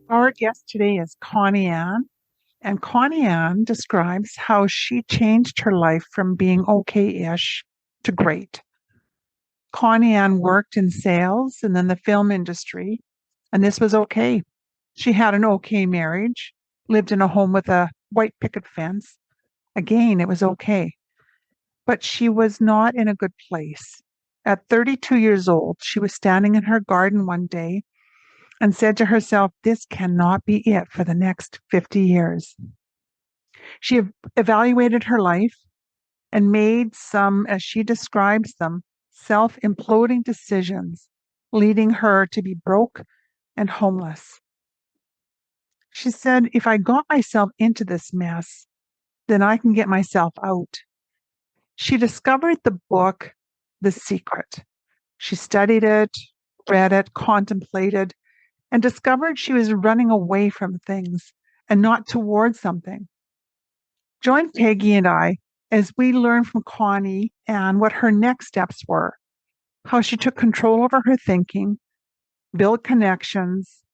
Our guest today is Connie Ann, and Connie Ann describes how she changed her life from being okay-ish to great. Connie Ann worked in sales and then the film industry, and this was okay. She had an okay marriage, lived in a home with a white picket fence. Again, it was okay. But she was not in a good place. At 32 years old, she was standing in her garden one day and said to herself, "This cannot be it for the next 50 years." She evaluated her life and made some, as she describes them, self imploding decisions, leading her to be broke and homeless. She said, "If I got myself into this mess, then I can get myself out." She discovered the book, The Secret. She studied it, read it, contemplated, and discovered she was running away from things and not towards something. Join Peggy and I as we learn from Connie and what her next steps were, how she took control over her thinking, built connections,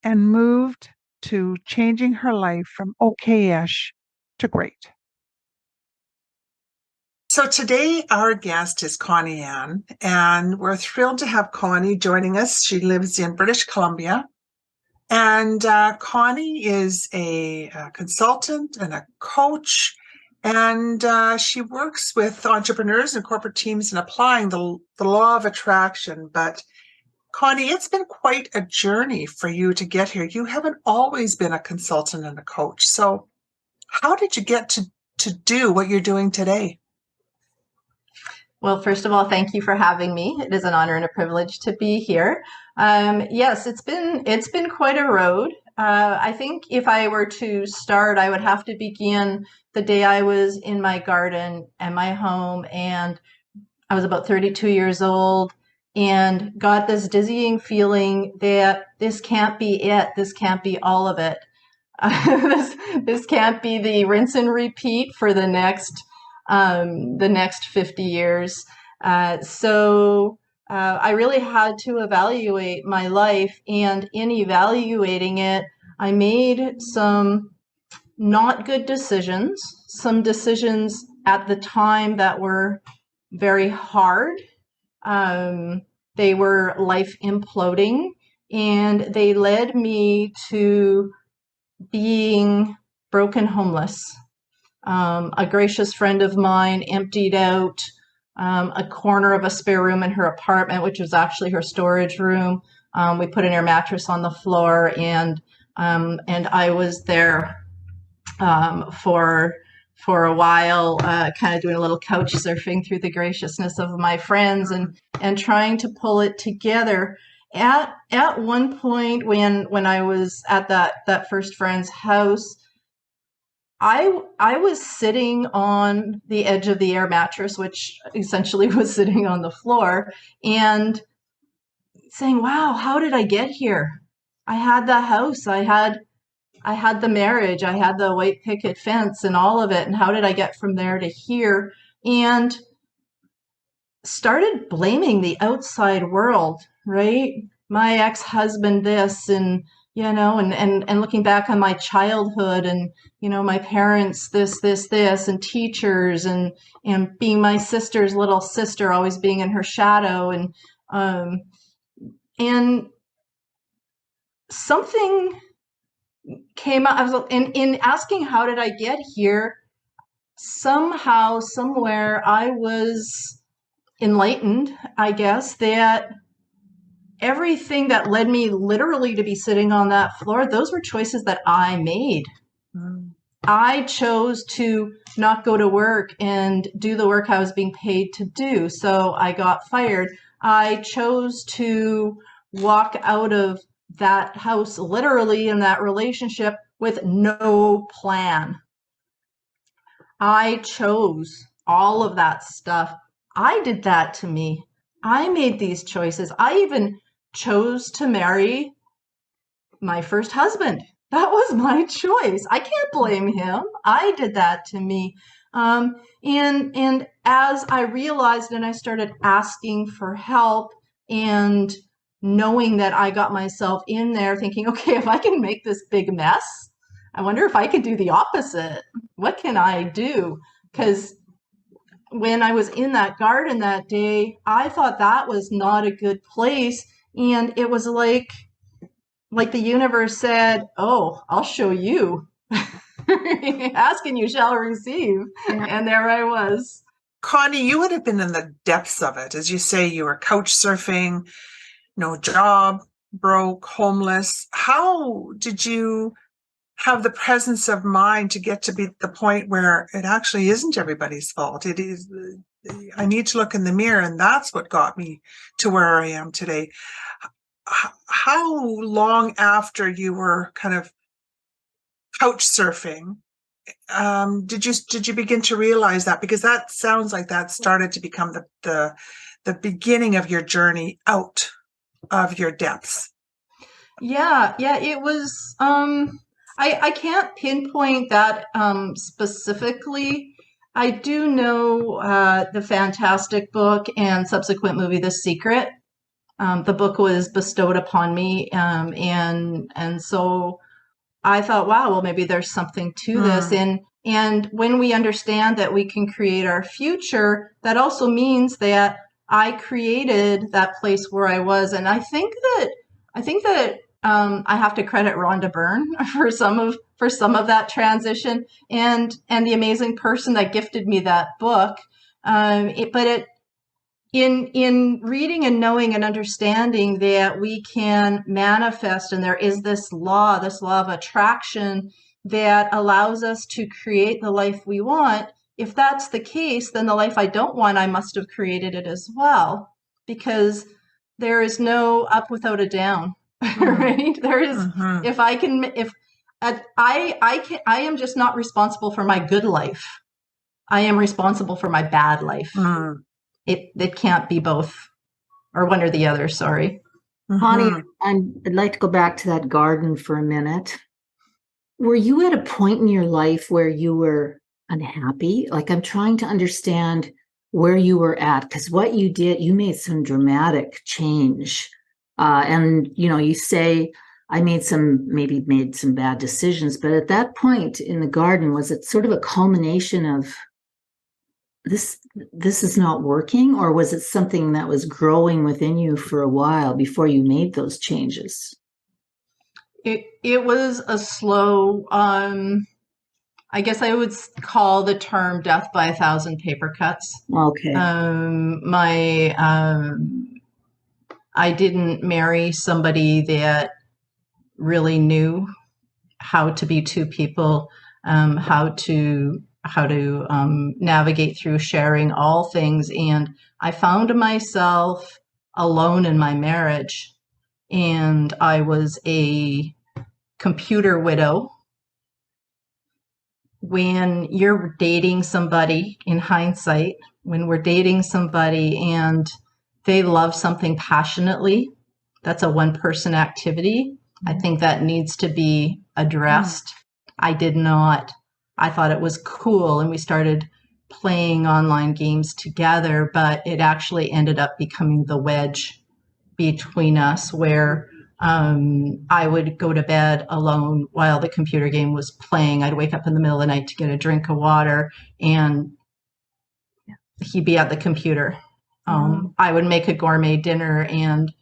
and moved to changing her life from okay-ish to great. So today our guest is Connie Ann, and we're thrilled to have Connie joining us. She lives in British Columbia. And Connie is a consultant and a coach, and she works with entrepreneurs and corporate teams in applying the law of attraction. But Connie, it's been quite a journey for you to get here. You haven't always been a consultant and a coach. So how did you get to do what you're doing today? Well, first of all, thank you for having me. It is an honor and a privilege to be here. Yes, it's been quite a road. I think if I were to start, I would have to begin the day I was in my garden and my home, and I was about 32 years old, and got this dizzying feeling that this can't be it. This can't be all of it. This can't be the rinse and repeat for the next 50 years. I really had to evaluate my life, and in evaluating it, I made some not good decisions, some decisions at the time that were very hard. Um, they were life imploding, and they led me to being broken homeless. A gracious friend of mine emptied out a corner of a spare room in her apartment, which was actually her storage room. We put an air mattress on the floor, and I was there for a while, kind of doing a little couch surfing through the graciousness of my friends, and trying to pull it together. At one point, when I was at that first friend's house, I was sitting on the edge of the air mattress, which essentially was sitting on the floor, and saying, "Wow, how did I get here? I had the house, I had the marriage, I had the white picket fence and all of it, and how did I get from there to here?" And started blaming the outside world, right? My ex-husband this, and looking back on my childhood, and my parents this, and teachers, and being my sister's little sister, always being in her shadow, and something came up. I was in asking how did I get here. Somehow, somewhere, I was enlightened, I guess, that everything that led me literally to be sitting on that floor, those were choices that I made. Mm. I chose to not go to work and do the work I was being paid to do, so I got fired. I chose to walk out of that house, literally, in that relationship, with no plan. I chose all of that stuff. I did that to me. I made these choices. I even chose to marry my first husband. That was my choice. I can't blame him. I did that to me. And as I realized, and I started asking for help, and knowing that I got myself in there thinking, okay, if I can make this big mess, I wonder if I could do the opposite. What can I do? Because when I was in that garden that day, I thought that was not a good place. And it was like the universe said, oh, I'll show you. Ask and you shall receive. Yeah. And there I was. Connie, you would have been in the depths of it. As you say, you were couch surfing, no job, broke, homeless. How did you have the presence of mind to get to be the point where it actually isn't everybody's fault? It is, I need to look in the mirror, and that's what got me to where I am today. How long after you were kind of couch surfing did you begin to realize that? Because that sounds like that started to become the beginning of your journey out of your depths. Yeah, it was. I can't pinpoint that specifically. I do know the fantastic book and subsequent movie, The Secret. The book was bestowed upon me, and so I thought, wow, well, maybe there's something to this. And when we understand that we can create our future, that also means that I created that place where I was. And I think that I have to credit Rhonda Byrne for some of that transition, and the amazing person that gifted me that book. In reading and knowing and understanding that we can manifest, and there is this law of attraction that allows us to create the life we want. If that's the case, then the life I don't want, I must have created it as well, because there is no up without a down, right? There is, I am just not responsible for my good life. I am responsible for my bad life. It can't be both, or one or the other. Sorry. Connie, I'd like to go back to that garden for a minute. Were you at a point in your life where you were unhappy? Like, I'm trying to understand where you were at, because what you did, you made some dramatic change. And, you say, I made some bad decisions, but at that point in the garden, was it sort of a culmination of this is not working, or was it something that was growing within you for a while before you made those changes? It was a slow, I guess I would call the term death by 1,000 paper cuts. Okay. I didn't marry somebody that really knew how to be two people, how to navigate through sharing all things. And I found myself alone in my marriage, and I was a computer widow. When you're dating somebody, in hindsight, when we're dating somebody and they love something passionately, that's a one-person activity. I think that needs to be addressed. I did not. I thought it was cool, and we started playing online games together, but it actually ended up becoming the wedge between us, where I would go to bed alone while the computer game was playing. I'd wake up in the middle of the night to get a drink of water, and he'd be at the computer. I would make a gourmet dinner, and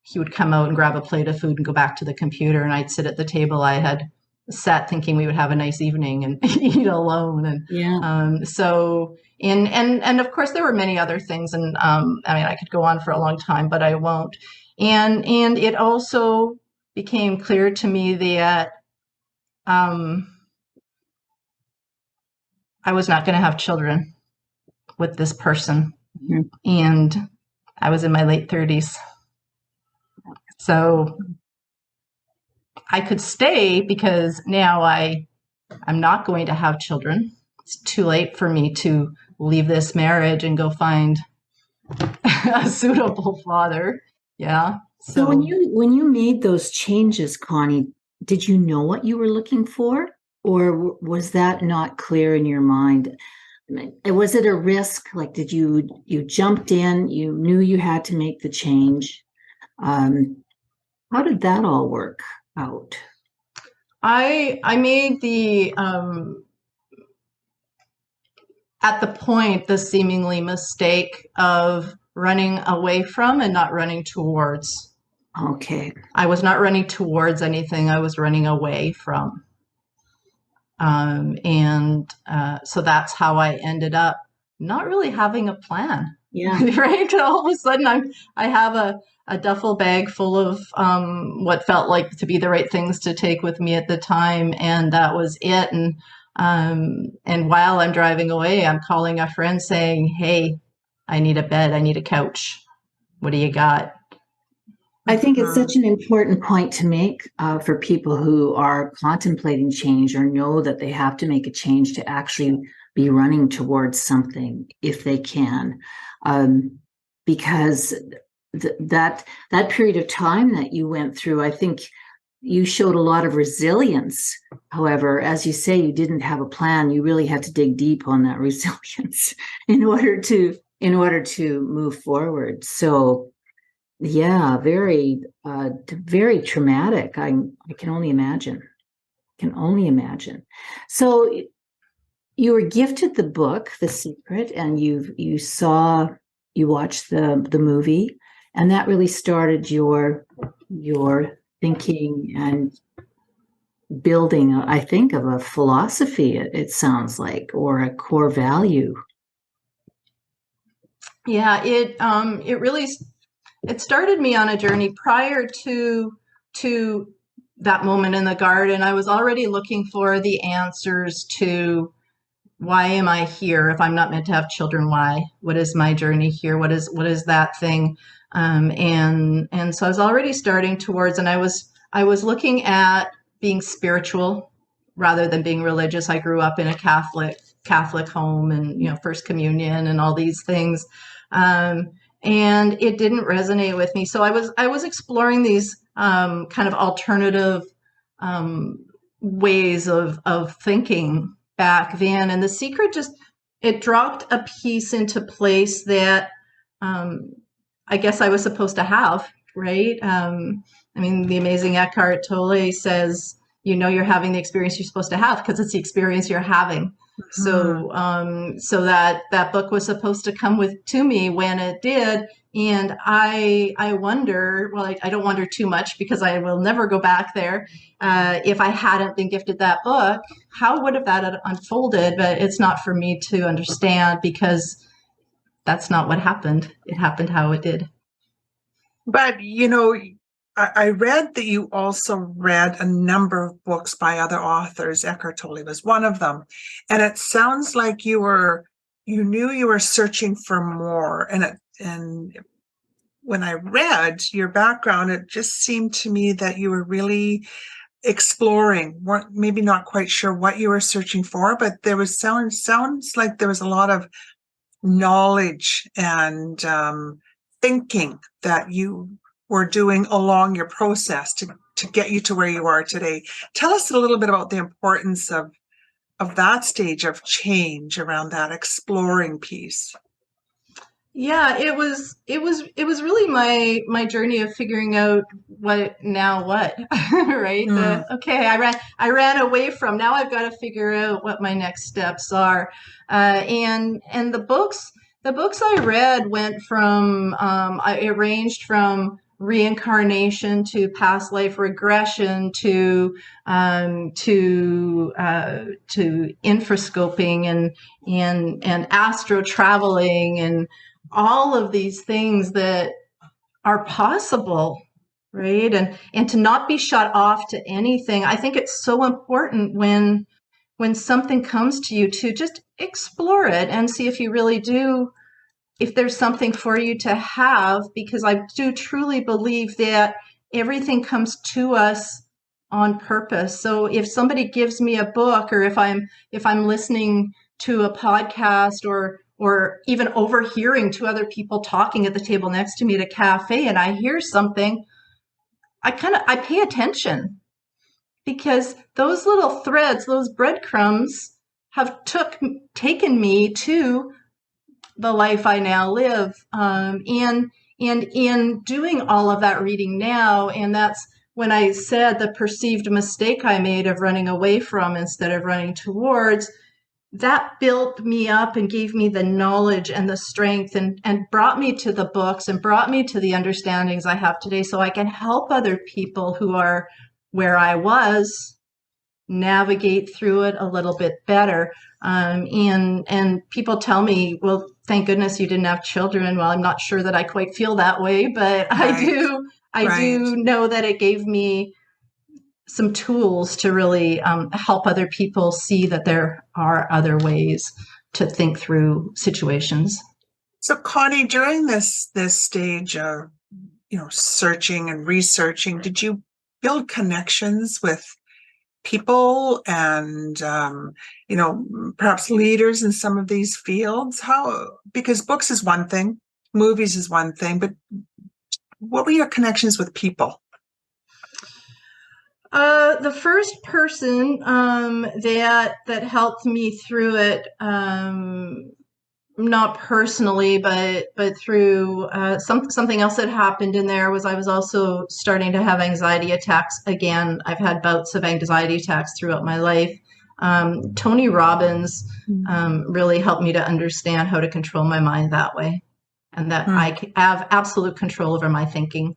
he would come out and grab a plate of food and go back to the computer, and I'd sit at the table I had set thinking we would have a nice evening and eat alone. And so of course there were many other things, and I could go on for a long time, but I won't. And it also became clear to me that I was not going to have children with this person. And I was in my late 30s. So I could stay because now I'm not going to have children. It's too late for me to leave this marriage and go find a suitable father. Yeah. So when you made those changes, Connie, did you know what you were looking for, or was that not clear in your mind? Was it a risk? Like, did you jumped in, you knew you had to make the change? How did that all work out? I made at the point, the seemingly mistake of running away from and not running towards. Okay. I was not running towards anything. I was running away from. So that's how I ended up not really having a plan. Yeah. Right. All of a sudden, I have a duffel bag full of what felt like to be the right things to take with me at the time, and that was it. And while I'm driving away, I'm calling a friend saying, "Hey, I need a bed. I need a couch. What do you got?" I think it's such an important point to make for people who are contemplating change or know that they have to make a change to actually be running towards something if they can. Because that period of time that you went through, I think you showed a lot of resilience. However, as you say, you didn't have a plan. You really had to dig deep on that resilience in order to move forward. So yeah, very traumatic. I can only imagine. So you were gifted the book, The Secret, and you watched the movie, and that really started your thinking and building, I think, of a philosophy, it sounds like, or a core value. Yeah, it really started me on a journey. Prior to that moment in the garden, I was already looking for the answers to, why am I here? If I'm not meant to have children, why? What is my journey here? What is that thing? And so I was already starting towards, and I was looking at being spiritual rather than being religious. I grew up in a Catholic home, and First Communion and all these things, and it didn't resonate with me. So I was exploring these kind of alternative ways of thinking back then, and The Secret it dropped a piece into place that I guess I was supposed to have, right? I mean, the amazing Eckhart Tolle says, you're having the experience you're supposed to have because it's the experience you're having. So that book was supposed to come to me when it did. And I wonder, well, I don't wonder too much because I will never go back there. If I hadn't been gifted that book, how would have that unfolded? But it's not for me to understand because that's not what happened. It happened how it did. But, I read that you also read a number of books by other authors. Eckhart Tolle was one of them. And it sounds like you knew you were searching for more. And when I read your background, it just seemed to me that you were really exploring, maybe not quite sure what you were searching for, but there was sounds like there was a lot of knowledge and thinking that you were doing along your process to get you to where you are today. Tell us a little bit about the importance of that stage of change around that exploring piece. Yeah, it was really my journey of figuring out what, right? Okay, I ran away from, now I've got to figure out what my next steps are. And the books I read went from it ranged from reincarnation to past life regression to infrascoping and astro traveling and all of these things that are possible, right? And to not be shut off to anything. I think it's so important when something comes to you to just explore it and see if you really do, if there's something for you to have, because I do truly believe that everything comes to us on purpose. So if somebody gives me a book, or if I'm listening to a podcast or even overhearing two other people talking at the table next to me at a cafe, and I hear something, I pay attention, because those little threads, those breadcrumbs have taken me to the life I now live. And And in doing all of that reading now, and that's when I said the perceived mistake I made of running away from instead of running towards, that built me up and gave me the knowledge and the strength and brought me to the books and brought me to the understandings I have today, so I can help other people who are where I was navigate through it a little bit better. And people tell me, well, thank goodness you didn't have children. Well, I'm not sure that I quite feel that way, but Right. I do know that it gave me some tools to really help other people see that there are other ways to think through situations. So, Connie, during this stage of, searching and researching, did you build connections with people and, perhaps leaders in some of these fields? Because books is one thing, movies is one thing, but what were your connections with people? The first person that helped me through it, not personally, but through something else that happened in there, was I was also starting to have anxiety attacks again. I've had bouts of anxiety attacks throughout my life. Tony Robbins really helped me to understand how to control my mind that way, and that I have absolute control over my thinking,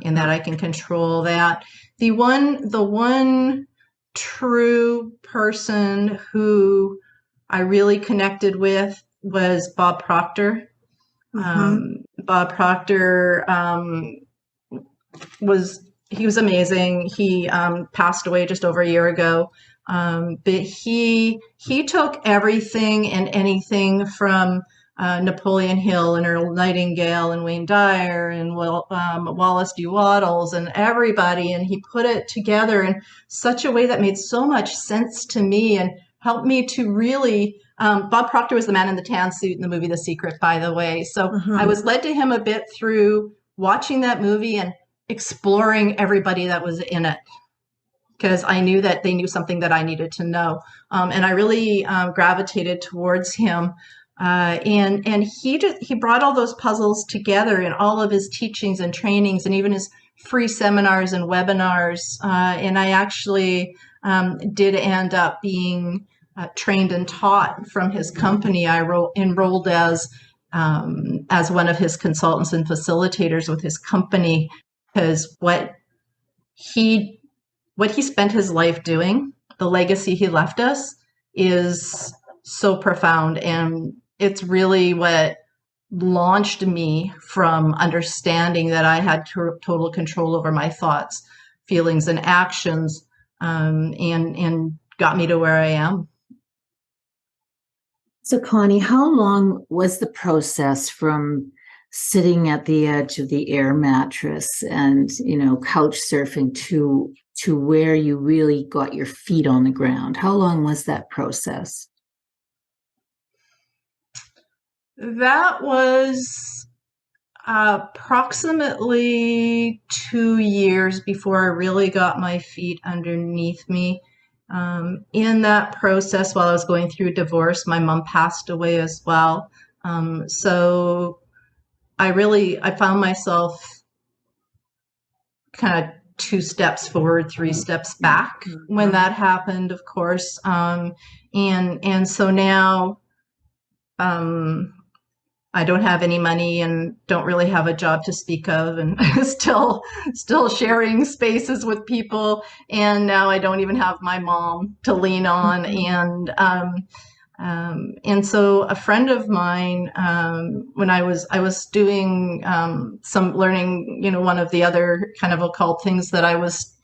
and that I can control that. The one true person who I really connected with was Bob Proctor. Bob Proctor was amazing. He passed away just over a year ago. But he took everything and anything from Napoleon Hill and Earl Nightingale and Wayne Dyer and Wallace D. Wattles and everybody, and he put it together in such a way that made so much sense to me and helped me to really. Bob Proctor was the man in the tan suit in the movie The Secret, by the way. So I was led to him a bit through watching that movie and exploring everybody that was in it, because I knew that they knew something that I needed to know. And I really gravitated towards him. And he brought all those puzzles together in all of his teachings and trainings and even his free seminars and webinars. And I actually did end up being trained and taught from his company. I enrolled as one of his consultants and facilitators with his company, because what he spent his life doing, the legacy he left us, is so profound. And it's really what launched me from understanding that I had total control over my thoughts, feelings, and actions, and got me to where I am. So, Connie, how long was the process from sitting at the edge of the air mattress and, couch surfing to where you really got your feet on the ground? How long was that process? That was approximately 2 years before I really got my feet underneath me. In that process, while I was going through divorce, my mom passed away as well. So I found myself kind of 2 steps forward, 3 steps back when that happened, of course. And so now I don't have any money and don't really have a job to speak of, and still sharing spaces with people. And now I don't even have my mom to lean on. And so a friend of mine, when I was doing some learning, one of the other kind of occult things that I was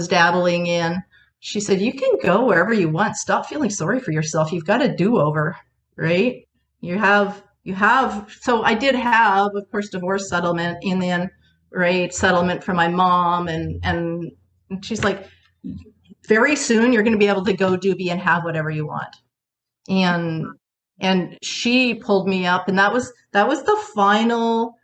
dabbling in, she said, "You can go wherever you want. Stop feeling sorry for yourself. You've got a do-over, right? You have, so I did have, of course, divorce settlement, and then, right, settlement for my mom. And she's like, very soon you're going to be able to go be and have whatever you want." And she pulled me up, and that was the final,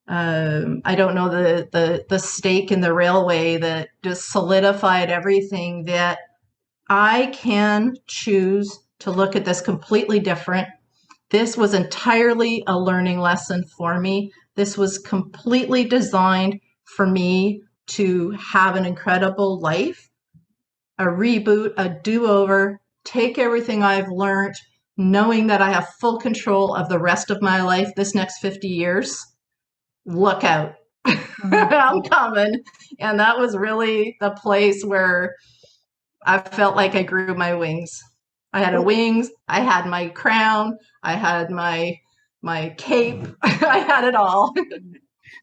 I don't know, the stake in the railway that just solidified everything, that I can choose to look at this completely different, This was entirely a learning lesson for me. This was completely designed for me to have an incredible life, a reboot, a do-over, take everything I've learned, knowing that I have full control of the rest of my life, this next 50 years. Look out. I'm coming. And that was really the place where I felt like I grew my wings. I had wings, I had my crown, I had my cape, I had it all.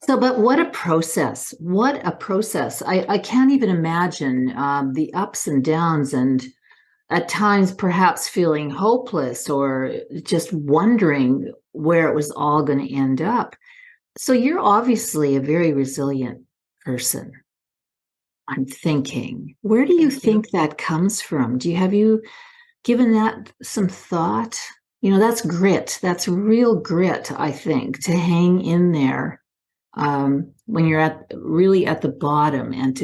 So, but what a process. What a process. I can't even imagine the ups and downs, and at times perhaps feeling hopeless or just wondering where it was all going to end up. So you're obviously a very resilient person. I'm thinking, where do you think that comes from? Have you given that some thought? That's grit. That's real grit, I think, to hang in there when you're really at the bottom, and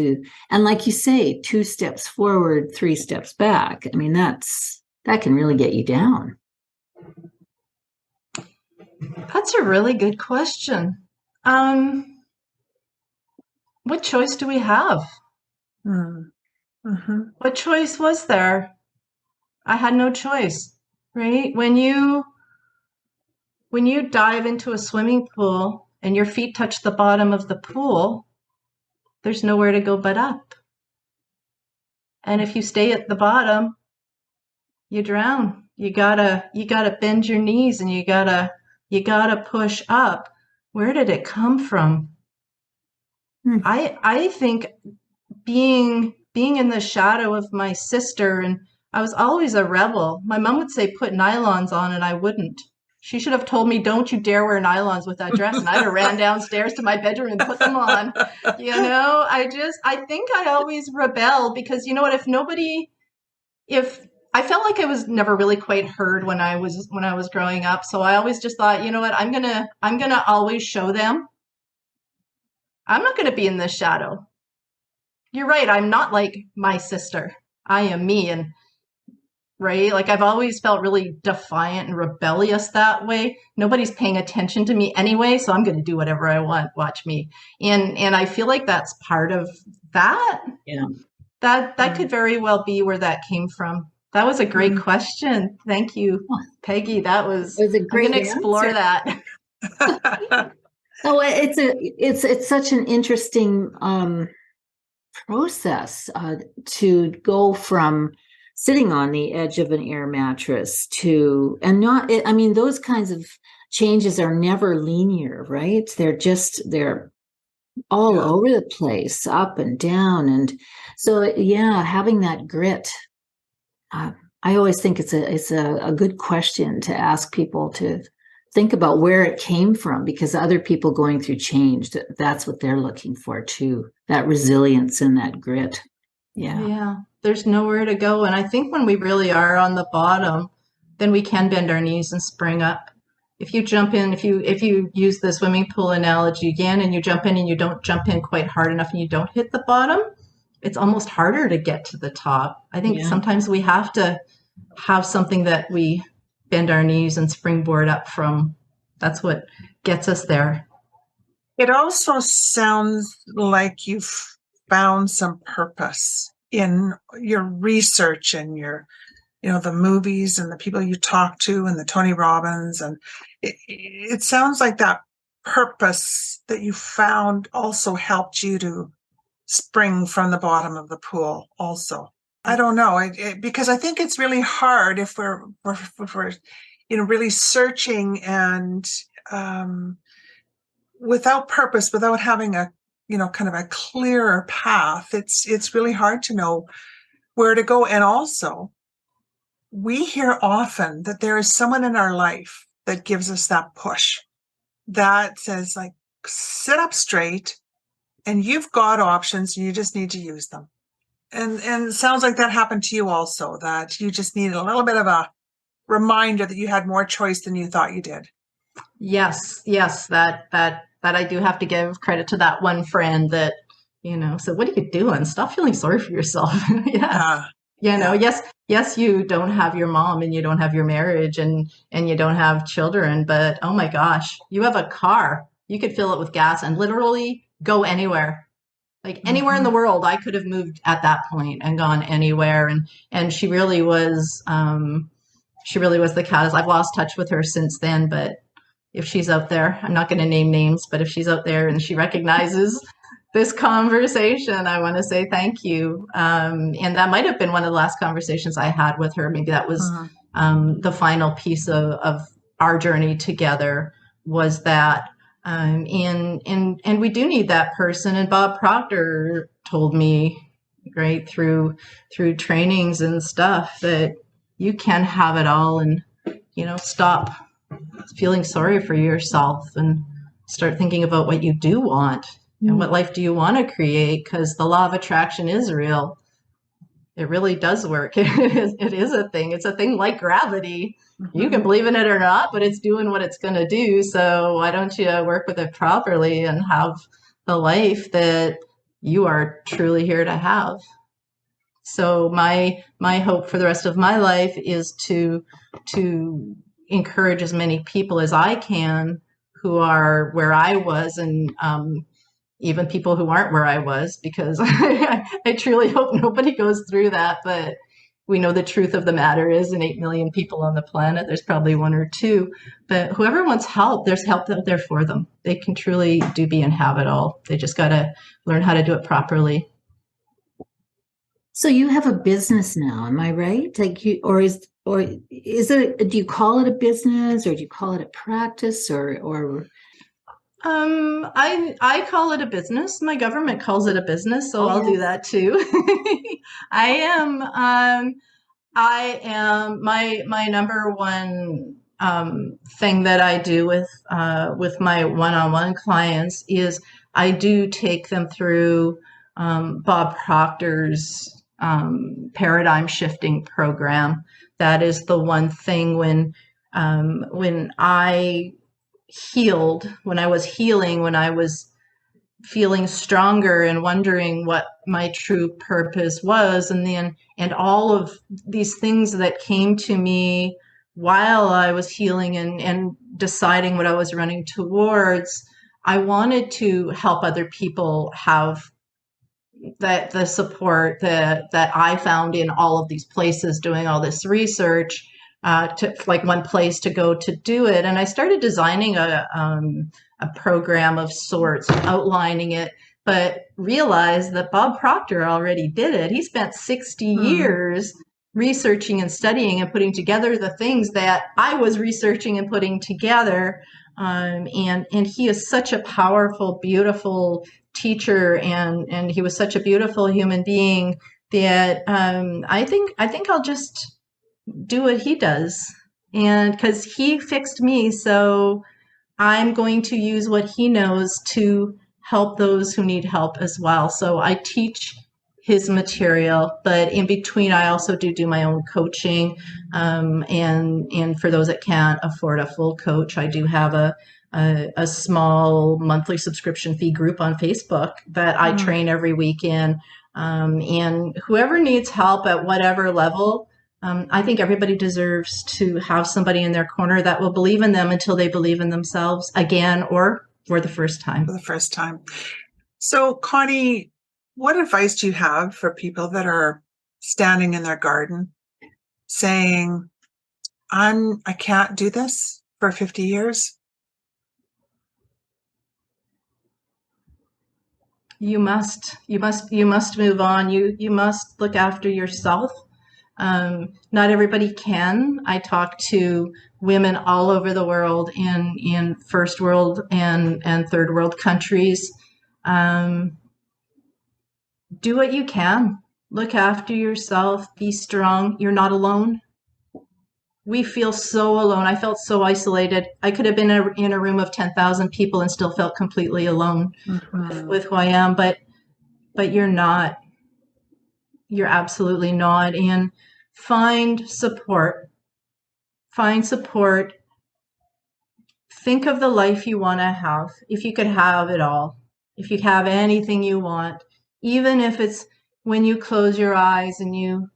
like you say, 2 steps forward, 3 steps back. I mean, that can really get you down. That's a really good question. What choice do we have? Mm-hmm. What choice was there? I had no choice, right? When you dive into a swimming pool and your feet touch the bottom of the pool, there's nowhere to go but up. And if you stay at the bottom, you drown. You gotta bend your knees, and you gotta push up. Where did it come from? I think being in the shadow of my sister, and I was always a rebel. My mom would say put nylons on, and I wouldn't. She should have told me, don't you dare wear nylons with that dress. And I'd have ran downstairs to my bedroom and put them on. I think I always rebel because, you know what, if I felt like I was never really quite heard when I was growing up. So I always just thought, you know what, I'm going to always show them. I'm not going to be in this shadow. You're right. I'm not like my sister. I am me. And right? Like I've always felt really defiant and rebellious that way. Nobody's paying attention to me anyway, so I'm going to do whatever I want. Watch me. And I feel like that's part of that. Yeah. That could very well be where that came from. That was a great question. Thank you, Peggy. It was a great I'm going to explore that. Oh, it's such an interesting process to go from sitting on the edge of an air mattress those kinds of changes are never linear, right? They're all over the place, up and down. And so, having that grit, I always think it's a good question to ask people to think about where it came from, because other people going through change, that's what they're looking for too, that resilience and that grit. Yeah. There's nowhere to go. And I think when we really are on the bottom, then we can bend our knees and spring up. If you jump in, if you use the swimming pool analogy again, and you jump in and you don't jump in quite hard enough and you don't hit the bottom, it's almost harder to get to the top. I think sometimes we have to have something that we bend our knees and springboard up from. That's what gets us there. It also sounds like you've found some purpose in your research and your, the movies and the people you talk to and the Tony Robbins. And it sounds like that purpose that you found also helped you to spring from the bottom of the pool also. I don't know, because I think it's really hard if we're really searching and without purpose, without having a kind of a clearer path. It's really hard to know where to go. And also, we hear often that there is someone in our life that gives us that push, that says, like, sit up straight and you've got options and you just need to use them. And it sounds like that happened to you also, that you just needed a little bit of a reminder that you had more choice than you thought you did. Yes, that I do have to give credit to that one friend that, said, what are you doing? Stop feeling sorry for yourself. Yes. yes, you don't have your mom and you don't have your marriage and you don't have children, but oh my gosh, you have a car. You could fill it with gas and literally go anywhere. Like anywhere in the world, I could have moved at that point and gone anywhere. And she really was the catalyst. I've lost touch with her since then, but if she's out there, I'm not going to name names, but if she's out there and she recognizes this conversation, I want to say thank you. And that might have been one of the last conversations I had with her. Maybe that was the final piece of our journey together, was that. And we do need that person. And Bob Proctor told me, right, through trainings and stuff, that you can have it all, and stop feeling sorry for yourself and start thinking about what you do want and what life do you want to create, because the law of attraction is real. It really does work. It is a thing. It's a thing like gravity. You can believe in it or not, but it's doing what it's going to do. So why don't you work with it properly and have the life that you are truly here to have? So my hope for the rest of my life is to encourage as many people as I can who are where I was, and even people who aren't where I was, because I truly hope nobody goes through that. But we know the truth of the matter is, in 8 million people on the planet, there's probably 1 or 2. But whoever wants help, there's help out there for them. They can truly do be and have it all. They just got to learn how to do it properly. So you have a business now, am I right? Like is it? Do you call it a business, or do you call it a practice, or? I call it a business. My government calls it a business, so I'll do that too. I am my number one thing that I do with my one-on-one clients is I do take them through Bob Proctor's paradigm shifting program. That is the one thing when I healed, when I was healing, when I was feeling stronger and wondering what my true purpose was, and all of these things that came to me while I was healing and deciding what I was running towards, I wanted to help other people have the support that I found in all of these places doing all this research, to like one place to go to do it. And I started designing a program of sorts, outlining it, but realized that Bob Proctor already did it. He spent 60 years researching and studying and putting together the things that I was researching and putting together. And he is such a powerful, beautiful teacher, and he was such a beautiful human being that I think I'll just do what he does, and because he fixed me, so I'm going to use what he knows to help those who need help as well. So I teach his material, but in between I also do my own coaching, and for those that can't afford a full coach, I do have a small monthly subscription fee group on Facebook that I train every week in, and whoever needs help at whatever level, I think everybody deserves to have somebody in their corner that will believe in them until they believe in themselves again, or for the first time. For the first time. So, Connie, what advice do you have for people that are standing in their garden saying, I can't do this for 50 years? You must move on. You must look after yourself. Not everybody can. I talk to women all over the world in first world and third world countries. Do what you can. Look after yourself. Be strong. You're not alone. We feel so alone. I felt so isolated. I could have been in a room of 10,000 people and still felt completely alone with who I am. But you're not. You're absolutely not. And find support. Find support. Think of the life you want to have. If you could have it all, if you could have anything you want, even if it's when you close your eyes and you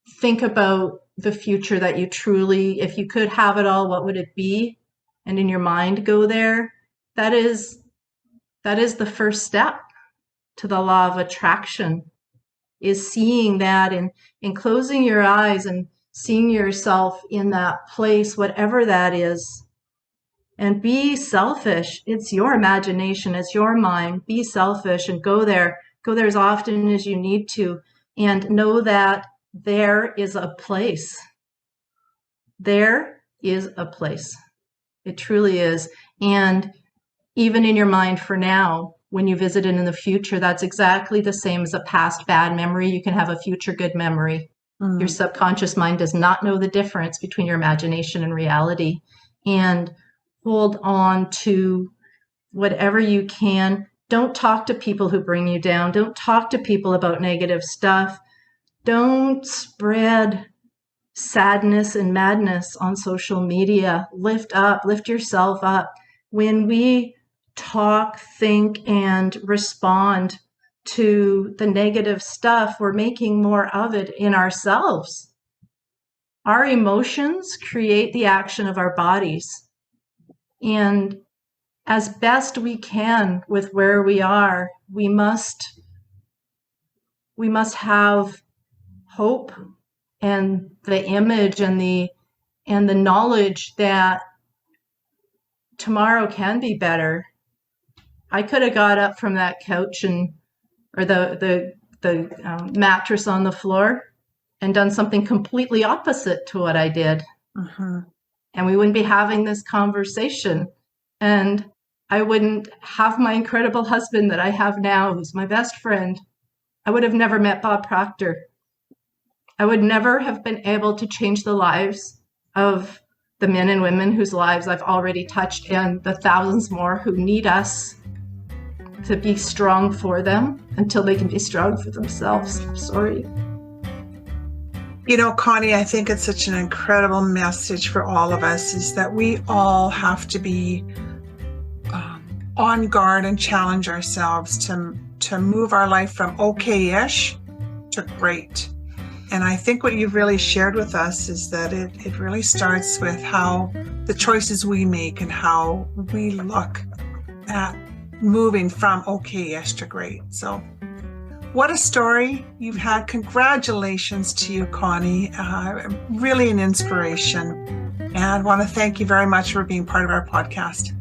think about the future that you truly, if you could have it all, what would it be? And in your mind go there. That is the first step to the law of attraction, is seeing that and closing your eyes and seeing yourself in that place, whatever that is. And be selfish. It's your imagination. It's your mind. Be selfish and go there. Go there as often as you need to. And know that there is a place. There is a place. It truly is. And even in your mind for now, when you visit it in the future, that's exactly the same as a past bad memory. You can have a future good memory. Your subconscious mind does not know the difference between your imagination and reality. And hold on to whatever you can. Don't talk to people who bring you down. Don't talk to people about negative stuff. Don't spread sadness and madness on social media. Lift yourself up. When we talk, think, and respond to the negative stuff, we're making more of it in ourselves. Our emotions create the action of our bodies. And as best we can with where we are, we must have hope and the image and the knowledge that tomorrow can be better. I could have got up from that couch or the mattress on the floor and done something completely opposite to what I did. And we wouldn't be having this conversation. And I wouldn't have my incredible husband that I have now, who's my best friend. I would have never met Bob Proctor. I would never have been able to change the lives of the men and women whose lives I've already touched, and the thousands more who need us to be strong for them until they can be strong for themselves. I'm sorry. You know, Connie, I think it's such an incredible message for all of us, is that we all have to be on guard and challenge ourselves to move our life from okay-ish to great. And I think what you've really shared with us is that it really starts with how the choices we make and how we look at moving from okay-ish to great. So what a story you've had. Congratulations to you, Connie. Really an inspiration. And I want to thank you very much for being part of our podcast.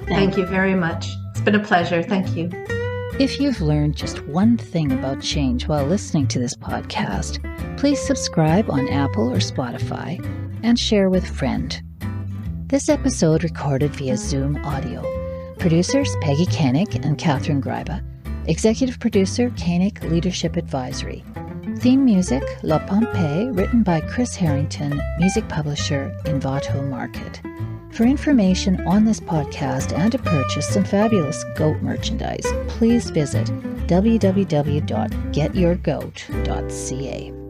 Thank you very much. It's been a pleasure. Thank you. If you've learned just one thing about change while listening to this podcast, please subscribe on Apple or Spotify and share with a friend. This episode recorded via Zoom audio. Producers Peggy Koenig and Catherine Greiba. Executive producer Koenig Leadership Advisory. Theme music La Pompeii, written by Chris Harrington, music publisher Invato Market. For information on this podcast and to purchase some fabulous goat merchandise, please visit www.getyourgoat.ca.